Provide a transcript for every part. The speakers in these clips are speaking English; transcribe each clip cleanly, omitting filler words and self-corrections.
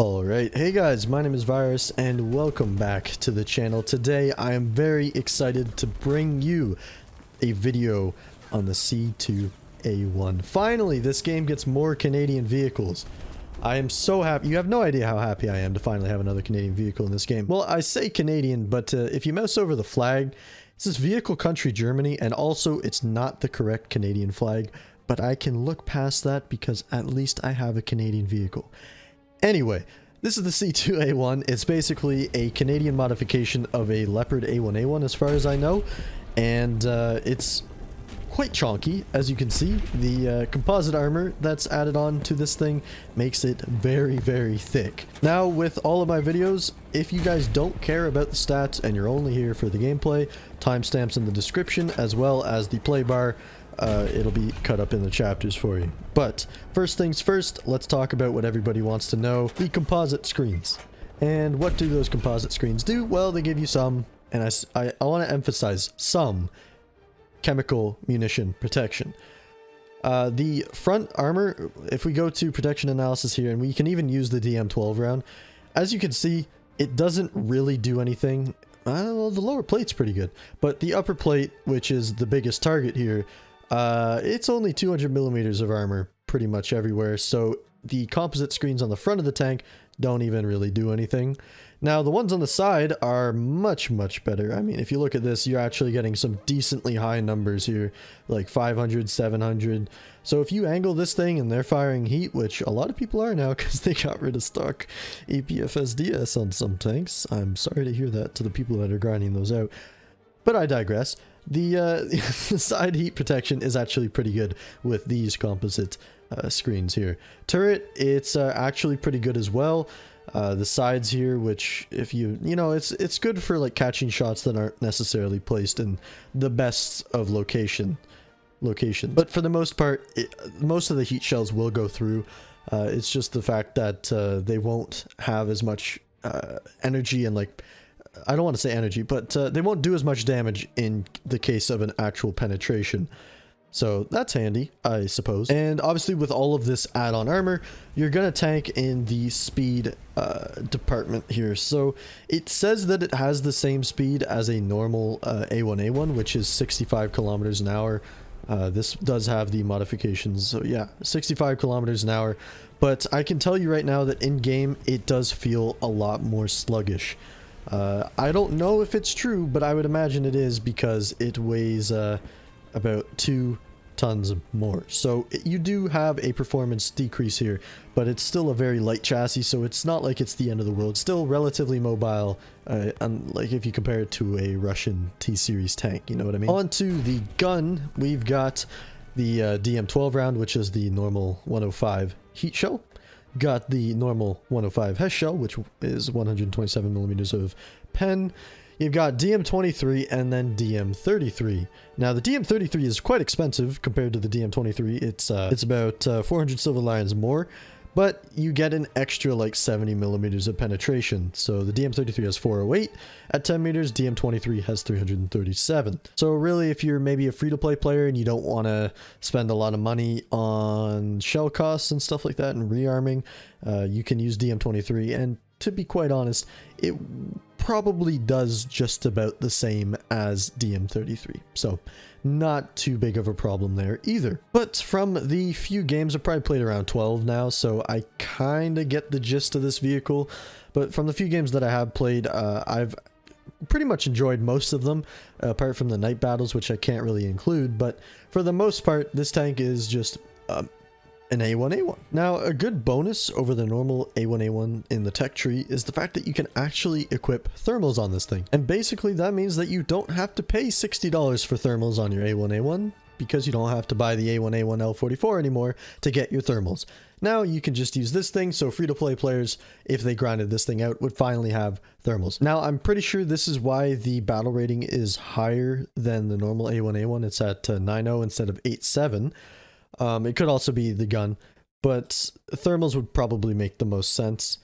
Alright, hey guys, my name is Virus and welcome back to the channel. Today I am very excited to bring you a video on the C2A1. Finally, this game gets more Canadian vehicles. I am so happy. You have no idea how happy I am to finally have another Canadian vehicle in this game. Well, I say Canadian, but if you mouse over the flag, it says vehicle country Germany, and also it's not the correct Canadian flag, but I can look past that because at least I have a Canadian vehicle. Anyway, this is the C2A1. It's basically a Canadian modification of a Leopard A1A1 as far as I know, and it's quite chonky. As you can see, the composite armor that's added on to this thing makes it very, very thick. Now, with all of my videos, if you guys don't care about the stats and you're only here for the gameplay, timestamps in the description as well as the play bar. It'll be cut up in the chapters for you. But first things first, let's talk about what everybody wants to know, the composite screens. And what do those composite screens do? Well, they give you some, and I want to emphasize some, chemical munition protection. The front armor, if we go to protection analysis here, and we can even use the DM12 round, as you can see, it doesn't really do anything. Well, the lower plate's pretty good, but the upper plate, which is the biggest target here, it's only 200 millimeters of armor pretty much everywhere, so the composite screens on the front of the tank don't even really do anything. Now, the ones on the side are much better. I mean, if you look at this, you're actually getting some decently high numbers here, like 500, 700. So if you angle this thing and they're firing heat, which a lot of people are now because they got rid of stock APFSDS on some tanks. I'm sorry to hear that to the people that are grinding those out, but I digress. The side heat protection is actually pretty good with these composite screens here. Turret, it's actually pretty good as well. The sides here, which if you know, it's good for like catching shots that aren't necessarily placed in the best of locations. But for the most part, most of the heat shells will go through. It's just the fact that they won't have as much energy and like, I don't want to say energy, but they won't do as much damage in the case of an actual penetration. So that's handy, I suppose. And obviously with all of this add-on armor, you're gonna tank in the speed department here. So it says that it has the same speed as a normal A1A1, which is 65 kilometers an hour. This does have the modifications, so yeah, 65 kilometers an hour. But I can tell you right now that in-game, it does feel a lot more sluggish. I don't know if it's true, but I would imagine it is because it weighs about 2 tons more. So you do have a performance decrease here, but it's still a very light chassis, so it's not like it's the end of the world. Still relatively mobile, like if you compare it to a Russian T-Series tank, you know what I mean? On to the gun, we've got the DM12 round, which is the normal 105 heat shell. Got the normal 105 HES shell, which is 127 millimeters of pen. You've got DM23 and then DM33. Now the DM33 is quite expensive compared to the DM23. It's about 400 silver lions more, but you get an extra like 70 millimeters of penetration. So the DM33 has 408 at 10 meters, DM23 has 337. So really, if you're maybe a free-to-play player and you don't want to spend a lot of money on shell costs and stuff like that and rearming, you can use DM23, and to be quite honest, it probably does just about the same as DM33. So not too big of a problem there either. But from the few games, I've probably played around 12 now, so I kind of get the gist of this vehicle. But from the few games that I have played, I've pretty much enjoyed most of them, apart from the night battles, which I can't really include. But for the most part, this tank is just an A1A1. Now, a good bonus over the normal A1A1 in the tech tree is the fact that you can actually equip thermals on this thing. And basically that means that you don't have to pay $60 for thermals on your A1A1 because you don't have to buy the A1A1 L44 anymore to get your thermals. Now you can just use this thing, so free-to-play players, if they grinded this thing out, would finally have thermals. Now, I'm pretty sure this is why the battle rating is higher than the normal A1A1. It's at 9.0 instead of 8.7. It could also be the gun, but thermals would probably make the most sense.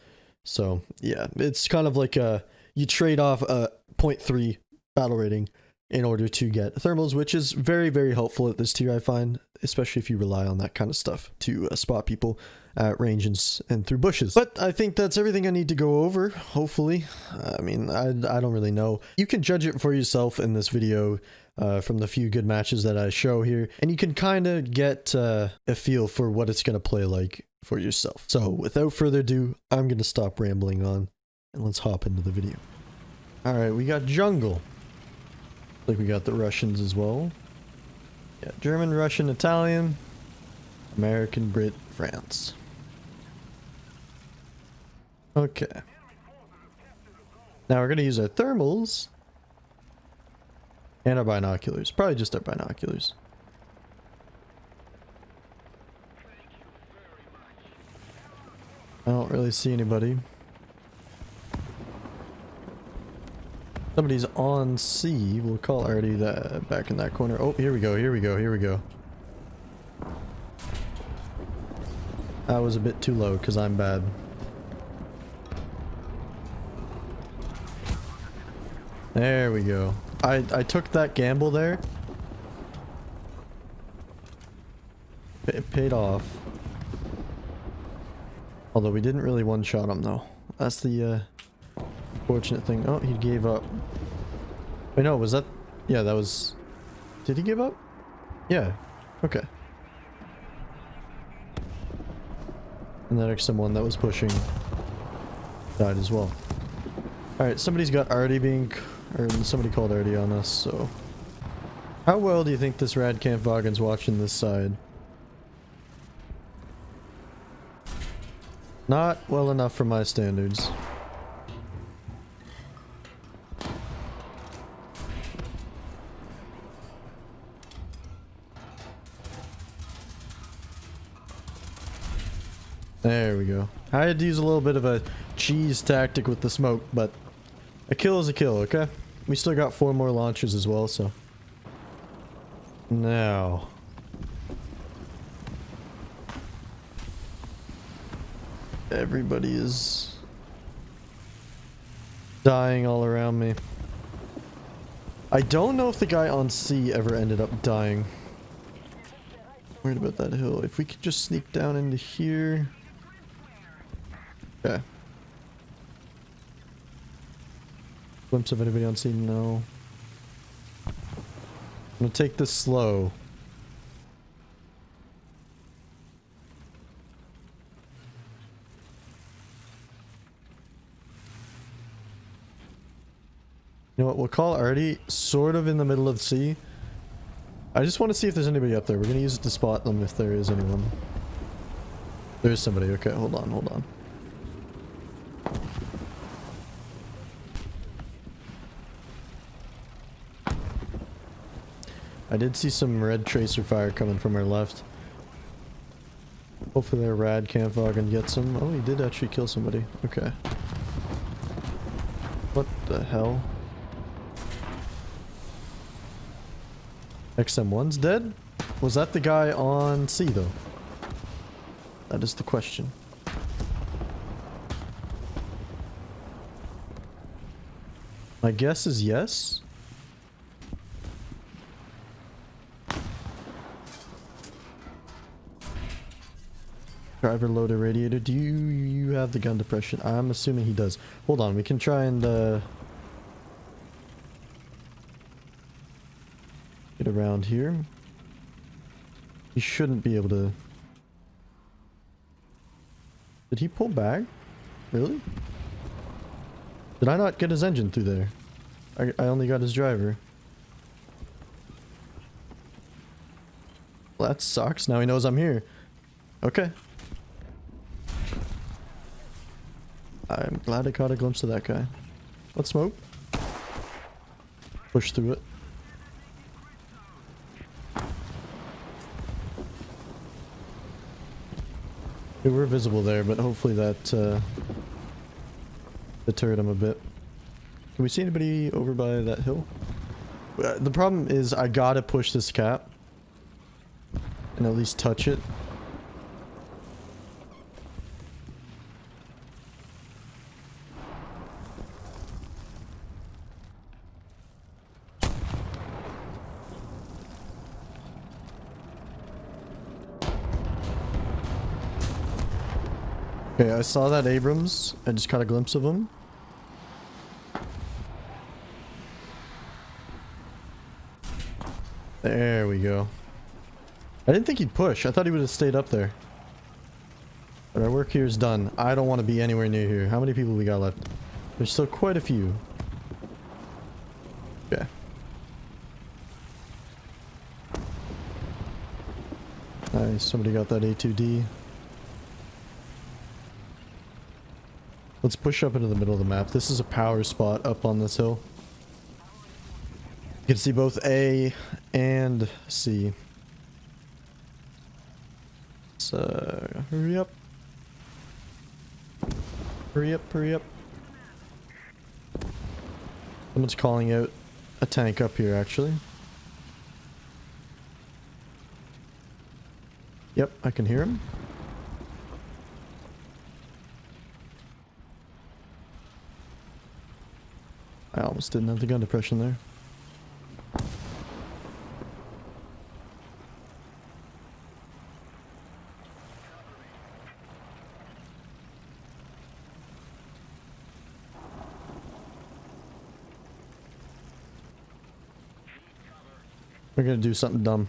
So yeah, it's kind of like you trade off a 0.3 battle rating in order to get thermals, which is very, very helpful at this tier, I find, especially if you rely on that kind of stuff to spot people at range and through bushes. But I think that's everything I need to go over, hopefully. I mean, I don't really know. You can judge it for yourself in this video from the few good matches that I show here, and you can kind of get a feel for what it's going to play like for yourself. So without further ado, I'm going to stop rambling on and let's hop into the video. All right, we got jungle. Like we got the Russians as well. Yeah, German, Russian, Italian, American, Brit, France. Okay. Now we're going to use our thermals and our binoculars. Probably just our binoculars. I don't really see anybody. Somebody's on C. We'll call already that back in that corner. Oh, here we go, here we go, here we go. That was a bit too low because I'm bad. There we go. I took that gamble there. It paid off. Although we didn't really one-shot him though. That's the fortunate thing. Oh, he gave up. Wait, no, was that... Yeah, that was... Did he give up? Yeah. Okay. And that extra one that was pushing died as well. Alright, somebody's got Artie being... Or somebody called Artie on us, so... How well do you think this Radkampfwagen's watching this side? Not well enough for my standards. There we go. I had to use a little bit of a cheese tactic with the smoke, but a kill is a kill, okay? We still got 4 more launchers as well, so... Now... Everybody is... dying all around me. I don't know if the guy on C ever ended up dying. Worried about that hill. If we could just sneak down into here... Okay. Glimpse of anybody on scene? No. I'm gonna take this slow. You know what? We'll call Artie sort of in the middle of C. I just want to see if there's anybody up there. We're gonna use it to spot them if there is anyone. There is somebody. Okay, hold on, hold on. I did see some red tracer fire coming from our left. Hopefully their Radkampfwagen gets him. Oh, he did actually kill somebody. Okay. What the hell? XM1's dead? Was that the guy on C though? That is the question. My guess is yes. Driver loader radiator. Do you have the gun depression? I'm assuming he does. Hold on, we can try and get around here. He shouldn't be able to. Did he pull back? Really? Did I not get his engine through there? I only got his driver. Well, that sucks. Now he knows I'm here. Okay. I'm glad I caught a glimpse of that guy. Let's smoke. Push through it. We were visible there, but hopefully that deterred him a bit. Can we see anybody over by that hill? The problem is I gotta push this cap and at least touch it. Okay, I saw that Abrams. I just caught a glimpse of him. There we go. I didn't think he'd push. I thought he would have stayed up there. But our work here is done. I don't want to be anywhere near here. How many people we got left? There's still quite a few. Okay. Nice. Somebody got that A2D. Let's push up into the middle of the map. This is a power spot up on this hill. You can see both A and C. So, hurry up. Hurry up, hurry up. Someone's calling out a tank up here, actually. Yep, I can hear him. I almost didn't have the gun depression there. We're gonna do something dumb.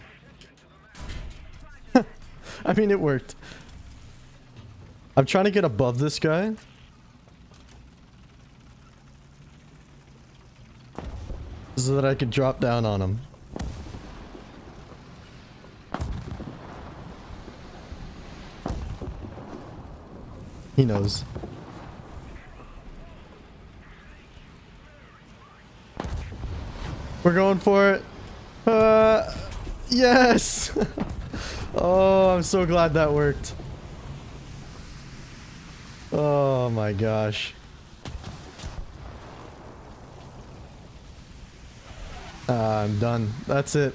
I mean, it worked. I'm trying to get above this guy. So that I could drop down on him. He knows. We're going for it. Yes! Oh, I'm so glad that worked. Oh my gosh. I'm done. That's it.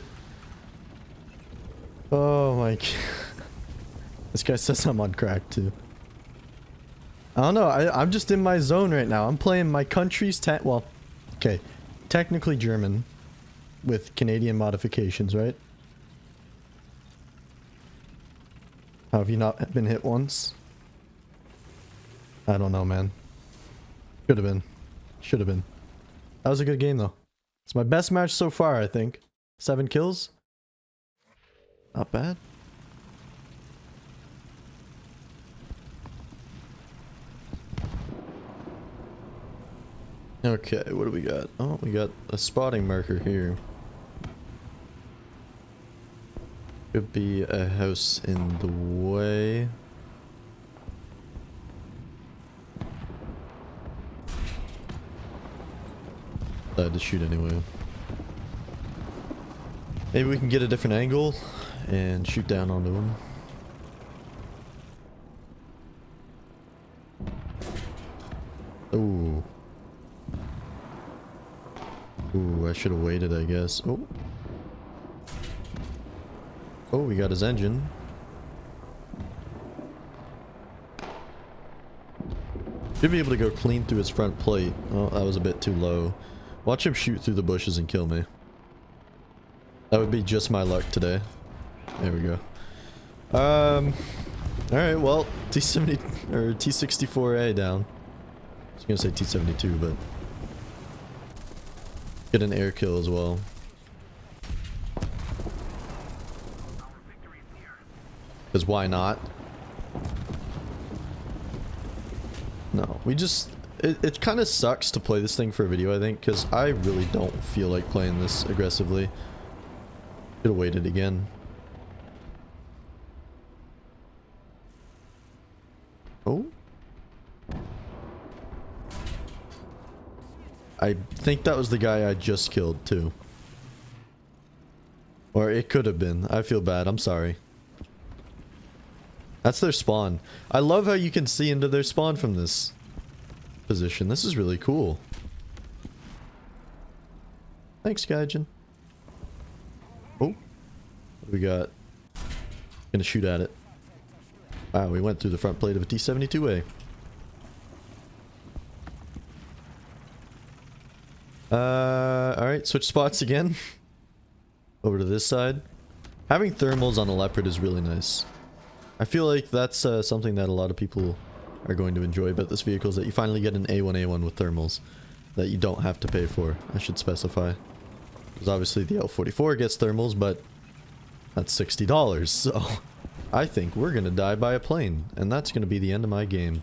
Oh my god. This guy says I'm on crack too. I don't know. I'm just in my zone right now. I'm playing my country's well, okay. Technically German. With Canadian modifications, right? How have you not been hit once? I don't know, man. Should have been. Should have been. That was a good game, though. It's my best match so far, I think. 7 kills. Not bad. Okay, what do we got? Oh, we got a spotting marker here. Could be a house in the way. I had to shoot anyway. Maybe we can get a different angle and shoot down onto him. Ooh. Ooh, I should have waited, I guess. Oh. Oh, we got his engine. Should be able to go clean through his front plate. Oh, that was a bit too low. Watch him shoot through the bushes and kill me. That would be just my luck today. There we go. Alright, well, T70 or T64A down. I was gonna say T72, but get an air kill as well. Because why not? No, we just... It kind of sucks to play this thing for a video, I think, because I really don't feel like playing this aggressively. Should have waited again. Oh? I think that was the guy I just killed, too. Or it could have been. I feel bad. I'm sorry. That's their spawn. I love how you can see into their spawn from this position. This is really cool. Thanks, Gaijin. Oh. What do we got? Gonna shoot at it. Wow, we went through the front plate of a T-72A. Alright, switch spots again. Over to this side. Having thermals on a Leopard is really nice. I feel like that's something that a lot of people are going to enjoy about this vehicle is that you finally get an A1A1 with thermals that you don't have to pay for, I should specify. Because obviously the L44 gets thermals, but that's $60, so I think we're gonna die by a plane, and that's gonna be the end of my game.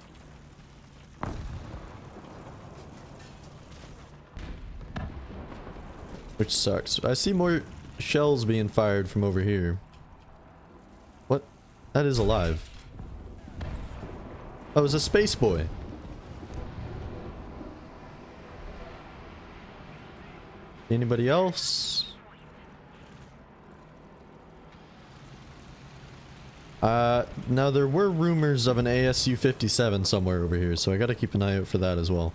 Which sucks. I see more shells being fired from over here. What? That is alive. Oh, it was a space boy. Anybody else? Now there were rumors of an ASU-57 somewhere over here, so I gotta keep an eye out for that as well.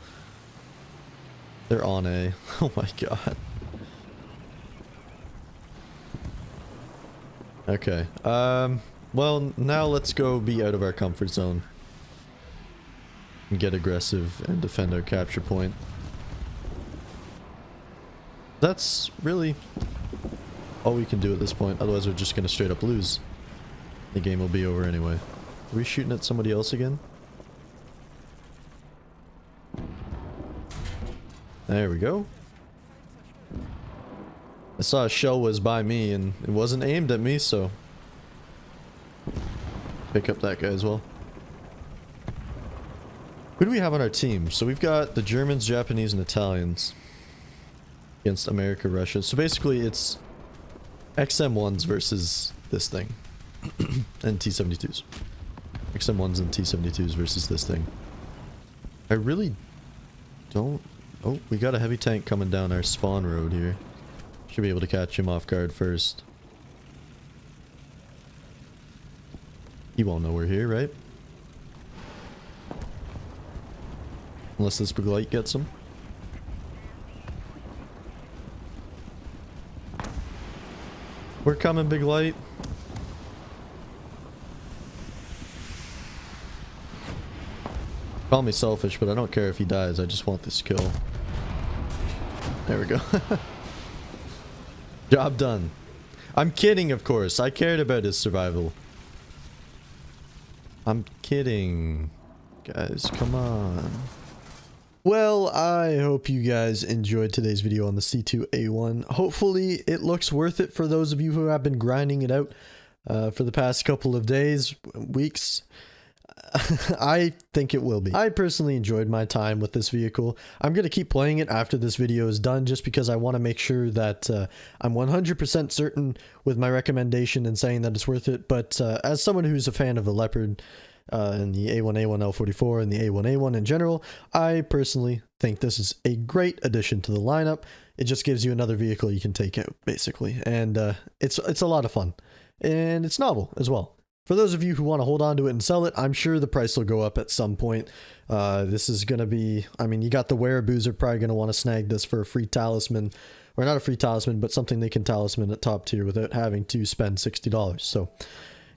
They're on A. Oh my god. Okay, well, now let's go be out of our comfort zone. And get aggressive and defend our capture point. That's really all we can do at this point, otherwise we're just gonna straight up lose. The game will be over anyway. Are we shooting at somebody else again? There we go. I saw a shell was by me and it wasn't aimed at me, so pick up that guy as well. Who do we have on our team? So we've got the Germans, Japanese, and Italians against America, Russia. So basically it's XM1s versus this thing. And T-72s. XM1s and T-72s versus this thing. I really don't... Oh, we got a heavy tank coming down our spawn road here. Should be able to catch him off guard first. He won't know we're here, right? Unless this big light gets him. We're coming, big light. Call me selfish, but I don't care if he dies. I just want this kill. There we go. Job done. I'm kidding, of course. I cared about his survival. I'm kidding. Guys, come on. Well, I hope you guys enjoyed today's video on the C2A1. Hopefully, it looks worth it for those of you who have been grinding it out for the past couple of days, weeks. I think it will be. I personally enjoyed my time with this vehicle. I'm going to keep playing it after this video is done just because I want to make sure that I'm 100% certain with my recommendation and saying that it's worth it. But as someone who's a fan of the Leopard and the A1A1 L44 and the A1A1 in general, I personally think this is a great addition to the lineup. It just gives you another vehicle you can take out, basically. And it's a lot of fun. And it's novel as well. For those of you who want to hold on to it and sell it, I'm sure the price will go up at some point. This is going to be, I mean, you got the wearaboos are probably going to want to snag this for a free talisman. Or not a free talisman, but something they can talisman at top tier without having to spend $60. So,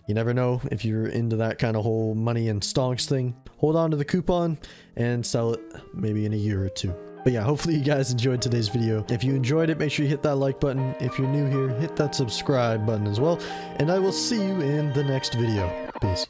you never know if you're into that kind of whole money and stonks thing. Hold on to the coupon and sell it maybe in a year or two. But yeah, hopefully you guys enjoyed today's video. If you enjoyed it, make sure you hit that like button. If you're new here, hit that subscribe button as well. And I will see you in the next video. Peace.